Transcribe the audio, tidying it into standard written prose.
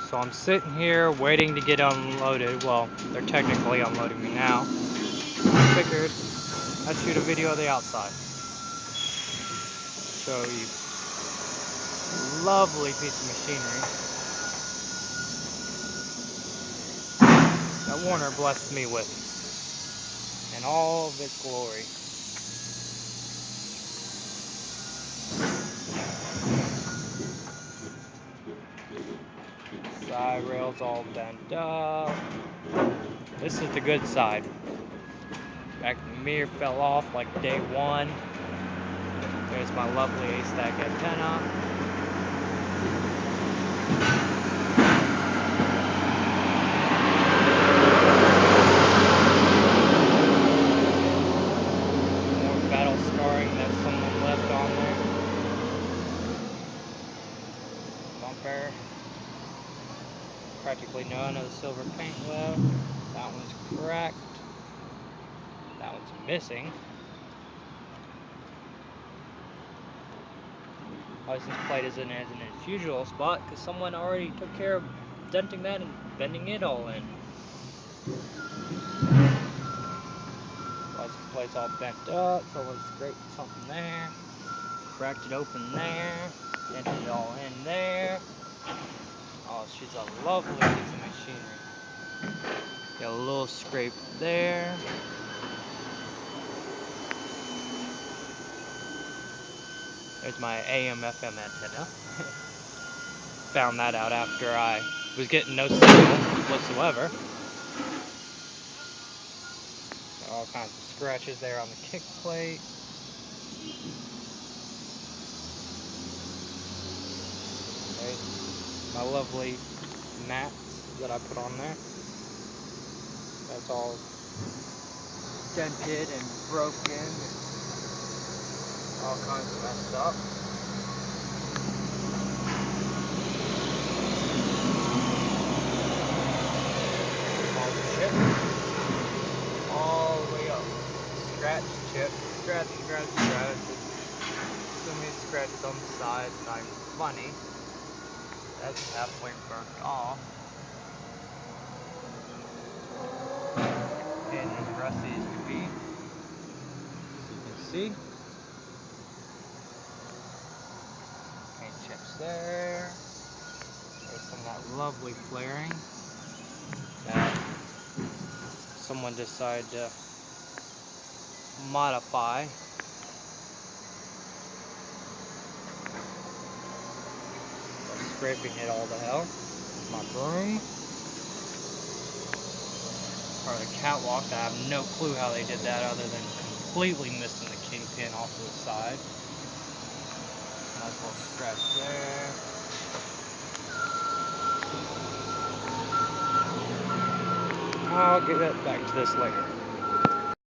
So I'm sitting here waiting to get unloaded. Well, they're technically unloading me now. I figured I'd shoot a video of the outside. Show you lovely piece of machinery that Werner blessed me with in all of its glory. Side rails all bent up. This is the good side. Back mirror fell off like day one. There's my lovely A-stack antenna. More battle scarring that someone left on there. Bumper. Practically none of the silver paint left. That one's cracked. That one's missing. License plate isn't as in its usual spot because someone already took care of denting that and bending it all in. License plate's all bent up. Someone scraped something there. Cracked it open there. Dented it all in there. Oh, she's a lovely piece of machinery. Got a little scrape there. There's my AM/FM antenna. Found that out after I was getting no signal whatsoever. All kinds of scratches there on the kick plate. There's my lovely mats that I put on there. That's all dented and broken. All kinds of messed up. All chipped. All the way up. Scratch, chip, scratch, scratch, scratch. So many scratches on the side, it's not even funny. That's halfway burnt off. And as rusty as can be. As you can see. Paint chips there. There's some of that lovely flaring that someone decided to modify. Scraping it all to hell. My broom. Part of the catwalk. I have no clue how they did that other than completely missing the kingpin off to the side. Nice little scratch there. I'll get back to this later.